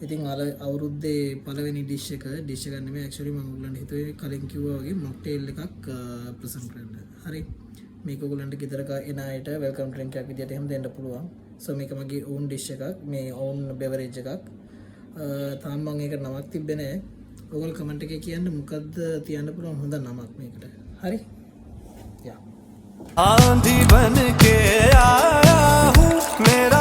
ඉතින් අවුරුද්දේ පළවෙනි ඩිෂ් එක නෙමෙයි ඇක්චුවලි මම ඔයගලන්ට හිතුවේ කලින් කිව්වා වගේ මොක්ටේල් එකක් ප්‍රසන්ට් කරන්න. හරි. මේක ඔයගලන්ට ගෙදරක එන අයට වෙල්කම් ඩ්‍රින්ක් එකක් විදියට එහෙම දෙන්න පුළුවන්. සෝ මේක මගේ ඕන් ඩිෂ් එකක්. මේ ඕන් බෙවරේජ් එකක්. තාම මම ඒකට නමක් තිබ්බේ නැහැ. ඔයගොල්ලෝ කමෙන්ට් එකේ කියන්න මොකද්ද තියන්න පුළුවන් හොඳ නමක් මේකට. හරි? යා. आंधी बन के आया हूँ मेरा